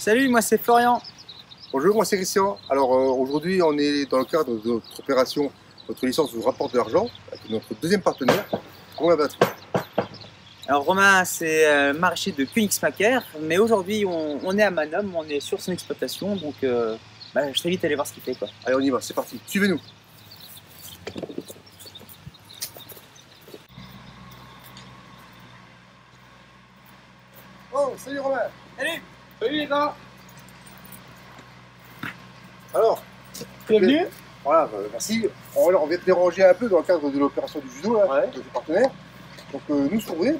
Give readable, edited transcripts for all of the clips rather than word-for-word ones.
Salut, moi c'est Florian. Bonjour, moi c'est Christian. Alors aujourd'hui on est dans le cadre de notre opération, notre licence vous rapporte de l'argent, avec notre deuxième partenaire, Romain Batterie. Alors Romain, c'est maraîcher de Königsmacker, mais aujourd'hui on est à Manum, on est sur son exploitation, donc je t'invite à aller voir ce qu'il fait, quoi. Allez on y va, c'est parti, suivez-nous. Oh, salut Romain. Salut. Salut les gars, Alors, bienvenue. voilà, merci. On vient te déranger un peu dans le cadre de l'opération du judo, là, Ouais. de tes partenaires. Donc nous sur Boulet,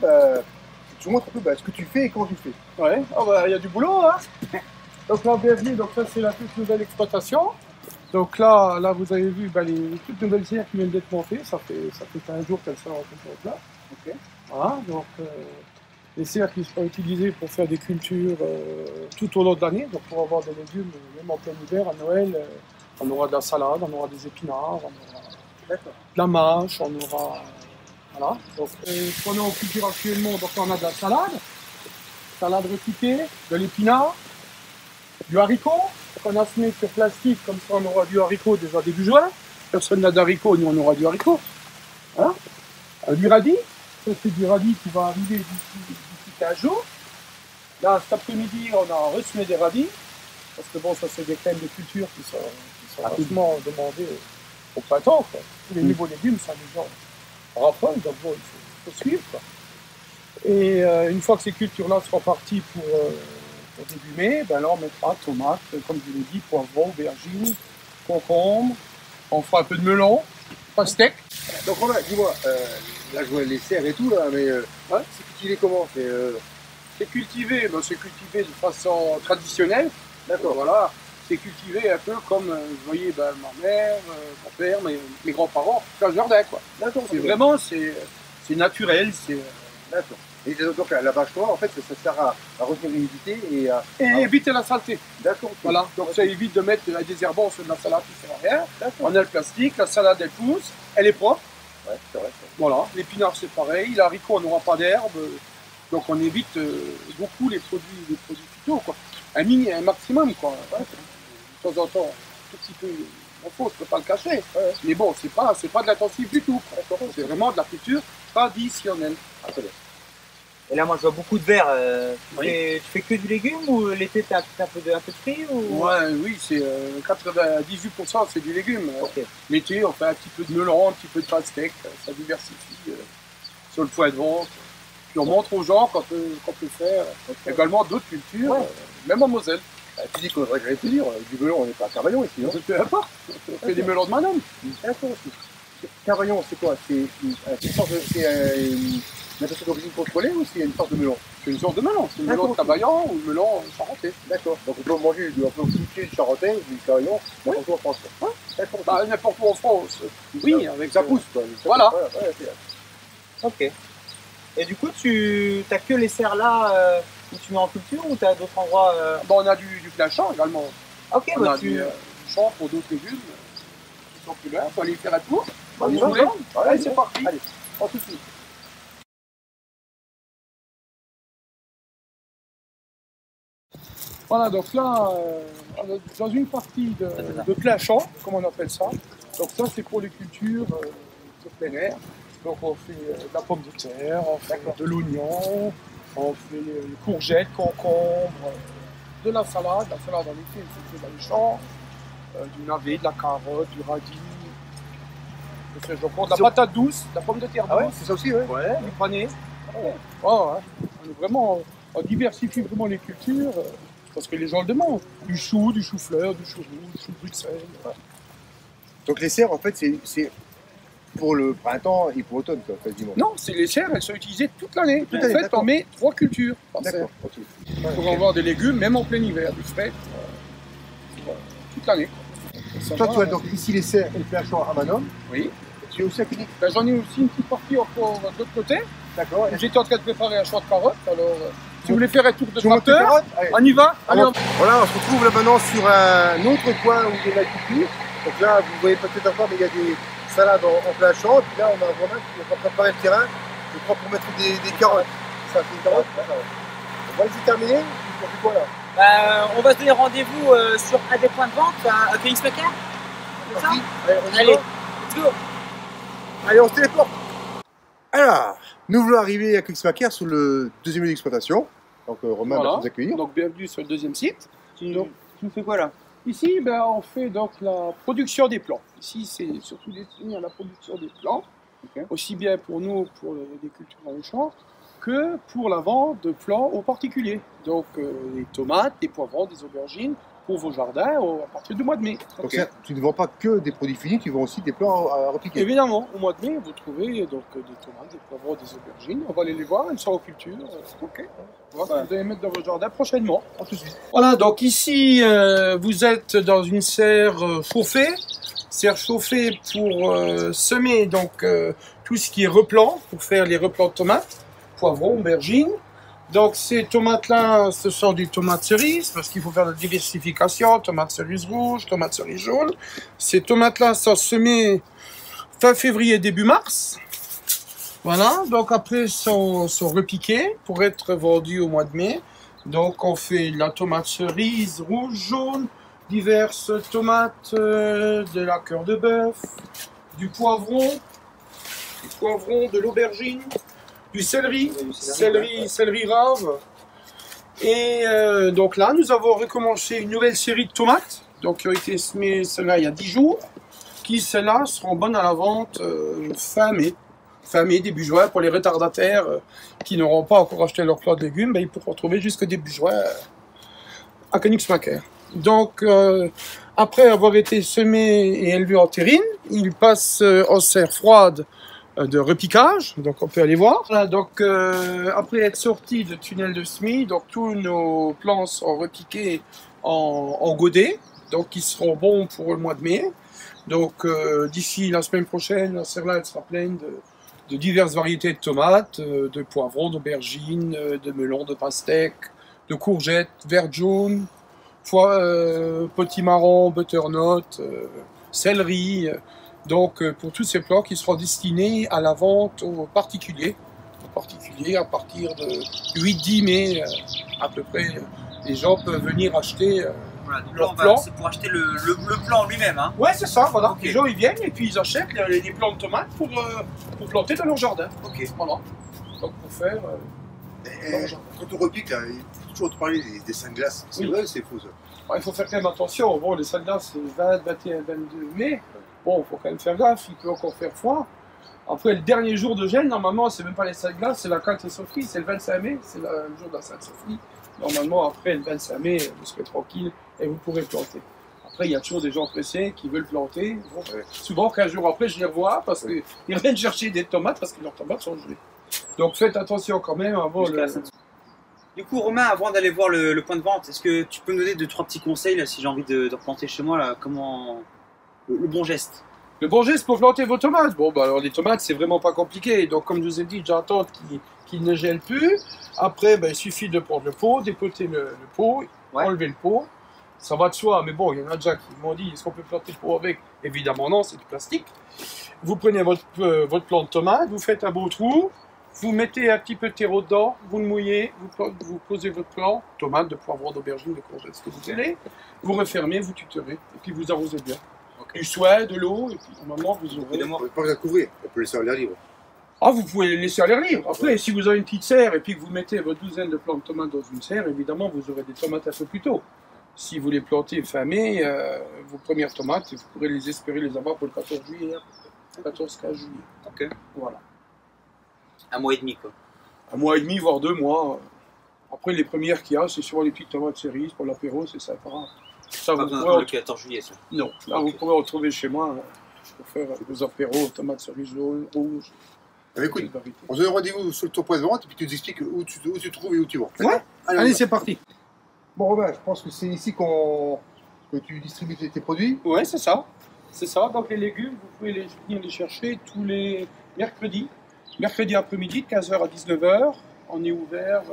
tu montres un peu ce que tu fais et comment tu le fais. Ouais, il y a du boulot hein. Donc là, bienvenue, donc ça c'est la toute nouvelle exploitation. Donc là vous avez vu les toutes nouvelles serres qui viennent d'être montées, ça fait 15 jours qu'elles sont en là. Ok. Voilà, donc les serres qui seront utilisées pour faire des cultures tout au long de l'année, donc pour avoir des légumes, même en plein hiver, à Noël, on aura de la salade, on aura des épinards, on aura de la mâche, on aura... Voilà. Donc, ce qu'on a en culture actuellement, donc on a de la salade repiquée, de l'épinard, du haricot, qu'on a semé sur plastique, comme ça on aura du haricot déjà début juin. Personne n'a d'haricot, nous on aura du haricot. Hein, du radis, ça c'est du radis qui va arriver d'ici 15 jours. Là, cet après-midi, on a ressemé des radis, parce que bon, ça c'est des crèmes de culture qui sont rapidement demandées au printemps, quoi. Tous les nouveaux légumes, ça les gens raffolent, donc bon, il faut suivre, quoi. Et une fois que ces cultures-là seront parties pour début mai, là on mettra tomates, comme je l'ai dit, poivrons, aubergines, concombres, on fera un peu de melon, pastèque. Donc Romain, dis-moi, là je vois les serres et tout, là, mais c'est cultivé comment? C'est cultivé de façon traditionnelle. D'accord. Voilà, c'est cultivé un peu comme, vous voyez, ma mère, mon père, mes grands-parents, c'est un jardin, quoi. D'accord. C'est vraiment, c'est naturel, c'est... D'accord. Et donc la bâche noire, en fait, ça sert à retenir l'humidité et à... Et éviter la saleté. D'accord. Voilà, donc ça évite de mettre la désherbance sur de la salade qui sert à rien. On a le plastique, la salade elle pousse, elle est propre. Ouais, c'est vrai. Voilà, l'épinard c'est pareil, l'haricot on n'aura pas d'herbe, donc on évite beaucoup les produits phyto, quoi. Un maximum, quoi. Ouais. De temps en temps, un tout petit peu, on ne peut pas le cacher. Ouais. Mais bon, c'est pas de l'intensif du tout. C'est vraiment de la culture traditionnelle. Ah, très bien. Et là moi je vois beaucoup de verre, Oui. tu fais que du légume ou l'été t'as un peu de fruits ou... Ouais, oui, c'est 98% c'est du légume. Ok. L'été, on fait un petit peu de melon, un petit peu de pastèque, ça diversifie sur le point de vente. Puis on montre aux gens qu'on peut faire également d'autres cultures, même en Moselle. Tu dis qu'on j'allais te dire, du melon, on n'est pas à Carvaillon ici, non? Peu importe, on fait des melons de Manum. D'accord. Carvaillon, c'est quoi? C'est une sorte de... une appellation d'origine contrôlée ou c'est une sorte de melon? C'est une sorte de melon, c'est le melon de Carvaillon ou le melon charentais. D'accord. Donc on peut manger, on peut cultiver du charentais ou du Carvaillon n'importe où en France. D'accord. Bah, n'importe où en France, oui, avec Ça pousse, quoi. Voilà. Ok. Et du coup tu as que les serres là où tu mets en culture ou tu as d'autres endroits Bon, on a du plein champ également. Ok, On a du champ pour d'autres légumes qui sont plus loin, il faut aller faire un tour. On y Vous va, voulez? Allez, c'est parti. Allez, en tout de suite. Voilà, donc là, on est dans une partie de plein champ, comme on appelle ça. Donc ça, c'est pour les cultures sur plein air. Donc on fait de la pomme de terre, on fait de l'oignon, on fait courgettes, concombres, de la salade. La salade en été, c'est fait dans les champs, du navet, de la carotte, du radis. Donc, de la patate douce, de la pomme de terre douce. Ah ouais, c'est ça aussi, ouais. Ouais, du panais. Ouais. On est vraiment, on diversifie vraiment les cultures parce que les gens le demandent. Du chou-fleur, du chou rouge, du chou Bruxelles. Ouais. Donc les serres, en fait, c'est pour le printemps et pour l'automne, quoi, quasiment. Non, c'est les serres, elles sont utilisées toute l'année. Toute En l'année, fait, d'accord. on met 3 cultures par serre. D'accord, ok. Pour avoir des légumes, même en plein hiver, du frais, toute l'année. Ça Toi, va, tu vois donc ici les serres et le plein champ à Manum. Oui. Tu es aussi à Clinique. Ben, j'en ai aussi une petite partie encore de l'autre côté. D'accord. J'étais en train de préparer un champ de carottes. Alors, si vous voulez faire un tour de Tu montes tes tracteur, carottes? Allez. on y va. Allez, Voilà, on se retrouve là maintenant sur un autre coin où il y a de la culture. Donc là, vous voyez peut-être encore, mais il y a des salades en plein champ. Et puis là, on a Romain qui va préparer le terrain, je crois, pour mettre des carottes. Ça, c'est une carotte. On va les y terminer. On fait quoi là? On va se donner rendez-vous sur un des points de vente à Königsmacker. C'est ça? Allez, on y Allez, va. let's go. Allez, on se téléporte. Alors, nous voulons arriver à Königsmacker sur le deuxième lieu d'exploitation. Donc Romain va nous accueillir. Donc bienvenue sur le deuxième site. Tu nous fais quoi là? Ici, on fait donc la production des plants. Ici, c'est surtout destiné à la production des plants, aussi bien pour nous, pour les cultures dans les champs, que pour la vente de plants aux particuliers. Donc des tomates, des poivrons, des aubergines pour vos jardins à partir du mois de mai. Donc ça, tu ne vends pas que des produits finis, tu vends aussi des plants à repiquer. Évidemment, au mois de mai, vous trouvez donc des tomates, des poivrons, des aubergines. On va aller les voir, elles sont en culture. Voilà, vous allez les mettre dans votre jardin prochainement. À tout de suite. Voilà, donc ici, vous êtes dans une serre chauffée. Serre chauffée pour semer donc tout ce qui est replant, pour faire les replants de tomates, poivrons, aubergines. Donc ces tomates-là, ce sont des tomates cerises, parce qu'il faut faire la diversification, tomates cerises rouges, tomates cerises jaunes. Ces tomates-là sont semées fin février, début mars. Voilà, donc après sont repiquées pour être vendues au mois de mai. Donc on fait la tomate cerise rouge, jaune, diverses tomates, de la cœur de bœuf, du poivron, de l'aubergine, du céleri, céleri rave. Et donc là, nous avons recommencé une nouvelle série de tomates, donc qui ont été semées celles-là il y a 10 jours, qui celles-là seront bonnes à la vente fin mai, début juin, pour les retardataires qui n'auront pas encore acheté leur plat de légumes, ils pourront trouver jusqu'au début juin à Königsmacker. Donc après avoir été semés et élevés en terrine, ils passent en serre froide de repiquage, donc on peut aller voir. Voilà, donc après être sortis de tunnel de semis, donc tous nos plants sont repiqués en godets, donc ils seront bons pour le mois de mai. Donc d'ici la semaine prochaine, la serre là elle sera pleine de diverses variétés de tomates, de poivrons, d'aubergines, de melons, de pastèques, de courgettes, vertes jaunes, potimarron, butternut, céleri. Donc pour tous ces plants qui seront destinés à la vente aux particuliers à partir de 8-10 mai à peu près, les gens peuvent venir acheter Voilà, donc leur là, plan. c'est pour acheter le plan lui-même. Hein. Ouais, c'est ça, voilà. Ok. Les gens ils viennent et puis ils achètent les plants de tomates pour planter dans leur jardin. Ok. Voilà. Donc pour faire Quand on repique, là, il faut toujours te parler des 5 glaces. C'est Oui. vrai ou c'est faux ça? il faut faire quand même attention. Bon, les soldats c'est 20, 21, 22 mai. Bon, il faut quand même faire gaffe, il peut encore faire froid. Après, le dernier jour de gel, normalement, c'est même pas les 5 glaces, c'est la Sainte-Sophie, c'est le 25 mai, c'est le jour de la Sainte-Sophie. Normalement, après le 25 mai, vous serez tranquille et vous pourrez planter. Après, il y a toujours des gens pressés qui veulent planter. Bon, souvent, 15 jours après, je les revois parce qu'ils viennent chercher des tomates parce que leurs tomates sont gelées. Donc faites attention quand même avant Jusqu'à la Sainte-Sophie. Du coup, Romain, avant d'aller voir le point de vente, est-ce que tu peux me donner 2-3 petits conseils là, si j'ai envie de replanter chez moi là, comment le bon geste? Le bon geste pour planter vos tomates. Bon, alors les tomates, c'est vraiment pas compliqué. Donc, comme je vous ai dit, j'attends qu'ils ne gèlent plus. Après, il suffit de prendre le pot, dépoter le pot, enlever le pot. Ça va de soi, mais bon, il y en a déjà qui m'ont dit, est-ce qu'on peut planter le pot avec? Évidemment non, c'est du plastique. Vous prenez votre plant de tomate, vous faites un beau trou, vous mettez un petit peu de terreau dedans, vous le mouillez, vous posez votre plant, tomate, de poivron, d'aubergine, de courgettes, ce que vous voulez. Vous refermez, vous tutorez, et puis vous arrosez bien. Du soin, de l'eau, et puis normalement vous aurez... On ne peut pas la couvrir, on peut laisser à l'air libre. Ah, vous pouvez les laisser à l'air libre. Après, si vous avez une petite serre et puis que vous mettez votre douzaine de plants de tomates dans une serre, évidemment, vous aurez des tomates un peu plus tôt. Si vous les plantez fin mai, vos premières tomates, vous pourrez les espérer les avoir pour le 14 juillet, 14-15 juillet. Ok. Voilà. 1 mois et demi quoi. 1 mois et demi, voire 2 mois. Après, les premières qu'il y a, c'est souvent les petites tomates cerises pour l'apéro, c'est sympa. Ça, Pas vous besoin pourrez le 14 juillet ça. Non, là, vous pourrez en trouver chez moi pour faire vos apéros, tomates cerises jaunes, rouges. Écoute, on se donne rendez-vous sur ton point de vente et puis tu nous expliques où tu trouves et où tu vas. Ouais. Allez, c'est parti. Bon Robin, je pense que c'est ici que tu distribues tes produits. Ouais, c'est ça. C'est ça. Donc les légumes, vous pouvez venir les chercher tous les mercredis. Mercredi après-midi, de 15h à 19h. On est ouvert.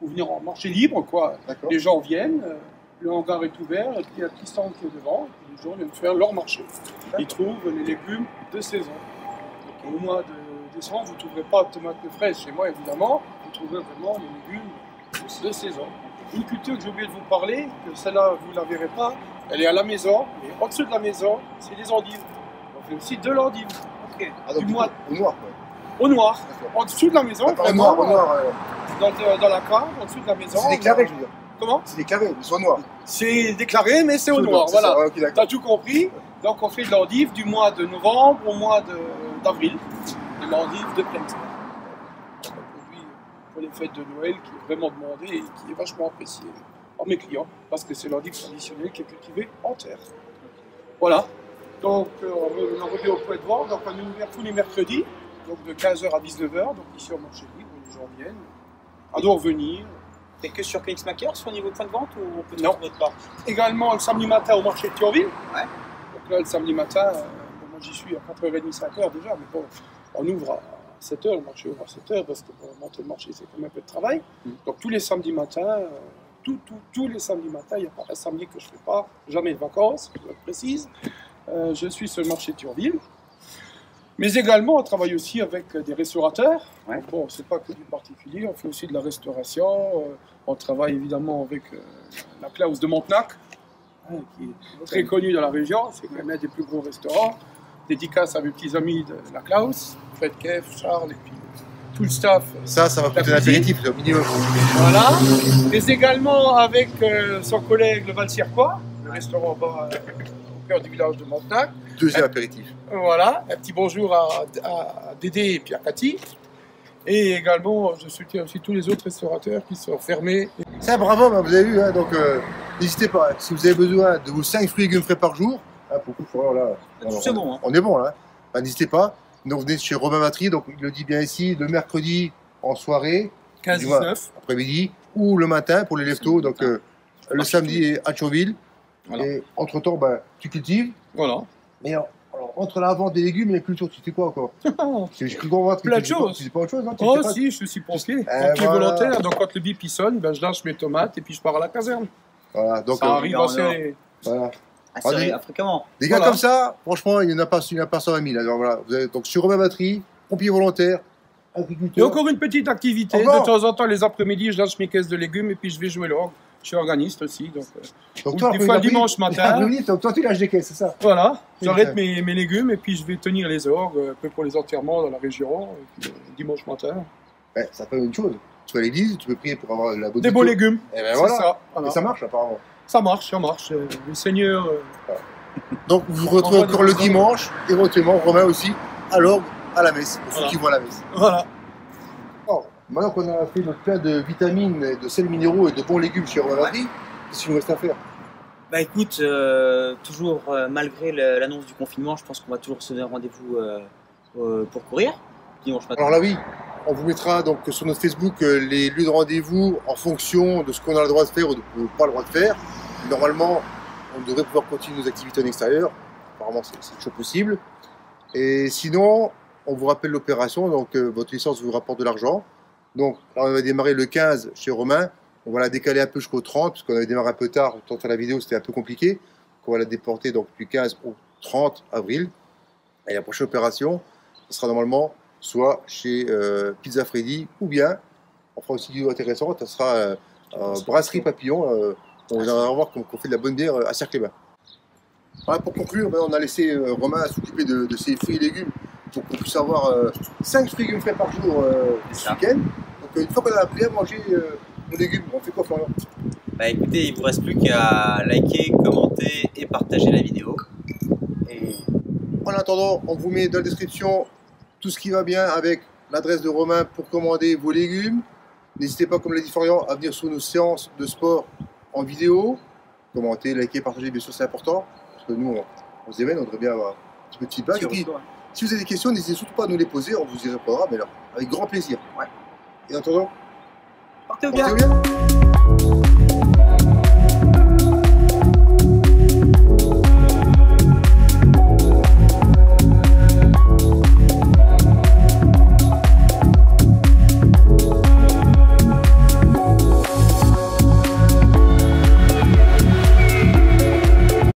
Vous venez en marché libre, quoi. Les gens viennent, le hangar est ouvert, et puis il y a un petit stand qui est devant, et puis les gens viennent faire leur marché. Ils trouvent les légumes de saison. Donc, au mois de décembre, vous ne trouverez pas de tomates de fraise chez moi, évidemment. Vous trouverez vraiment les légumes de saison. une culture que j'ai oublié de vous parler, que celle-là, vous ne la verrez pas. Elle est à la maison, et en dessous de la maison, c'est les endives. On fait aussi de l'endive. Ok. Ah, donc, Du mois au noir, quoi. au noir. D'accord. En dessous de la maison, Au noir, au noir. dans la cave, en dessous de la maison. C'est déclaré, je veux dire. Comment? C'est déclaré, ils sont noirs. C'est déclaré, mais c'est au noir. C'est ça, Voilà. ouais, ok, d'accord. T'as tout compris. Donc on fait de l'endive du mois de novembre au mois d'avril. De l'endive de pleine terre. C'est un produit pour les fêtes de Noël qui est vraiment demandé et qui est vachement apprécié par mes clients parce que c'est l'endive traditionnelle qui est cultivée en terre. Voilà. Donc on revient au point de vente. Donc on est ouvert tous les mercredis, donc de 15h à 19h. Donc ici au marché libre, les gens viennent. Adorent venir. C'est que sur Phoenix Maker, sur le niveau de point de vente ou on peut Non. trouver autre part? Également le samedi matin au marché de Thionville. Ouais. Donc là, le samedi matin, moi j'y suis à 4h30, 5h déjà, mais bon, on ouvre à 7h, le marché ouvre à 7h parce que pour monter le marché, c'est quand même un peu de travail. Donc tous les samedis matins, tous les samedis matins, il n'y a pas un samedi que je ne fais pas, jamais de vacances, je dois être précise. Je suis sur le marché de Thionville. Mais également, on travaille aussi avec des restaurateurs. Ouais. Donc bon, c'est pas que du particulier, on fait aussi de la restauration. On travaille évidemment avec la Klaus de Montenac, qui est très connu dans la région. C'est quand même un des plus gros restaurants. Dédicace à mes petits amis de la Klaus, Fred Kev, Charles, et puis tout le staff. Ça va coûter un apéritif, au minimum. Voilà. Mais également avec son collègue le Val-Cirquois, le restaurant bas au cœur du village de Montenac. Deuxième apéritif. Voilà, un petit bonjour à Dédé et puis à Cathy. Et également, je soutiens aussi tous les autres restaurateurs qui sont fermés. Ça, bravo, bah, vous avez vu, hein, donc n'hésitez pas. Si vous avez besoin de vos 5 fruits et légumes frais par jour, hein, pour le coup, là, C'est bon. Hein. on est bon là. Bah, n'hésitez pas. Donc, venez chez Romain Matry, donc il le dit bien ici, le mercredi en soirée, 15-19. après-midi, ou le matin pour les leftos, donc le samedi à Thionville. Voilà. Et entre-temps, bah, tu cultives. Voilà. Mais alors, entre la vente des légumes et la culture, tu fais quoi encore? J'ai cru comprendre que Plein de tu fais choses. Tu fais pas autre chose, non? Tu Oh fais pas- si, je suis pompier. Eh, Pompier voilà. volontaire. Donc quand le bip il sonne, ben, je lâche mes tomates et puis je pars à la caserne. Voilà, donc Ça arrive non, assez... voilà. Ah, c'est Allez. vrai, fréquemment. Des gars Voilà. comme ça, franchement, il n'y en a pas 120 000. Alors, voilà. Vous avez, donc sur Romain Matry, pompier volontaire, Et agriculteur. encore une petite activité. Encore De temps en temps, les après-midi, je lâche mes caisses de légumes et puis je vais jouer l'orgue. Je suis organiste aussi. Donc, Donc ou toi, des après fois, le l'après-midi- dimanche matin. l'après-midi, donc toi, tu lâches des caisses, c'est ça? Voilà, j'arrête Ok. mes légumes et puis je vais tenir les orgues, un peu pour les enterrements dans la région, et puis, dimanche matin. Ouais, ça fait une chose. Tu vas à l'église, tu peux prier pour avoir la bonne Des beaux légumes, Et ben c'est voilà. ça. Voilà. Et ça marche apparemment. Ça marche, ça marche. Le Seigneur, Donc vous vous retrouvez Envoie des encore le présents. dimanche, éventuellement Romain aussi, à l'orgue, à la messe, pour ceux Voilà. qui vont à la messe. voilà. Alors, maintenant qu'on a fait notre plein de vitamines, de sels minéraux et de bons légumes chez Romain Matry, qu'est-ce qu'il nous reste à faire? Bah écoute, toujours malgré l'annonce du confinement, je pense qu'on va toujours se donner rendez-vous pour courir dimanche matin. Alors là oui, on vous mettra donc sur notre Facebook les lieux de rendez-vous en fonction de ce qu'on a le droit de faire ou pas le droit de faire. Normalement, on devrait pouvoir continuer nos activités en extérieur. Apparemment, c'est toujours possible. Et sinon, on vous rappelle l'opération. Donc, votre licence vous rapporte de l'argent. Donc, là, on va démarrer le 15 chez Romain. On va la décaler un peu jusqu'au 30, parce qu'on avait démarré un peu tard. Tant faire la vidéo, c'était un peu compliqué. Donc, on va la déporter donc, du 15 au 30 avril. Et la prochaine opération, ce sera normalement soit chez Pizza Freddy, ou bien, on fera aussi une vidéo intéressante, ça sera Brasserie Papillon. On va voir qu'on fait de la bonne bière à Cercle-les-Bains. Voilà, pour conclure, on a laissé Romain s'occuper de ses fruits et légumes pour qu'on puisse avoir 5 fruits et légumes frais par jour ce ça. week-end. Donc une fois qu'on a bien mangé nos légumes, on fait quoi, Florian? Bah écoutez, il vous reste plus qu'à liker, commenter et partager la vidéo. Et en attendant, on vous met dans la description tout ce qui va bien avec l'adresse de Romain pour commander vos légumes. N'hésitez pas, comme l'a dit Florian, à venir sur nos séances de sport en vidéo. Commenter, liker, partager, bien sûr, c'est important. Parce que nous, on se émène, on devrait bien avoir un petit peu de feedback. Et puis, si vous avez des questions, n'hésitez surtout pas à nous les poser, on vous y répondra, mais alors, avec grand plaisir. Ouais. Et en attendant, Portez-vous portez-vous bien. bien.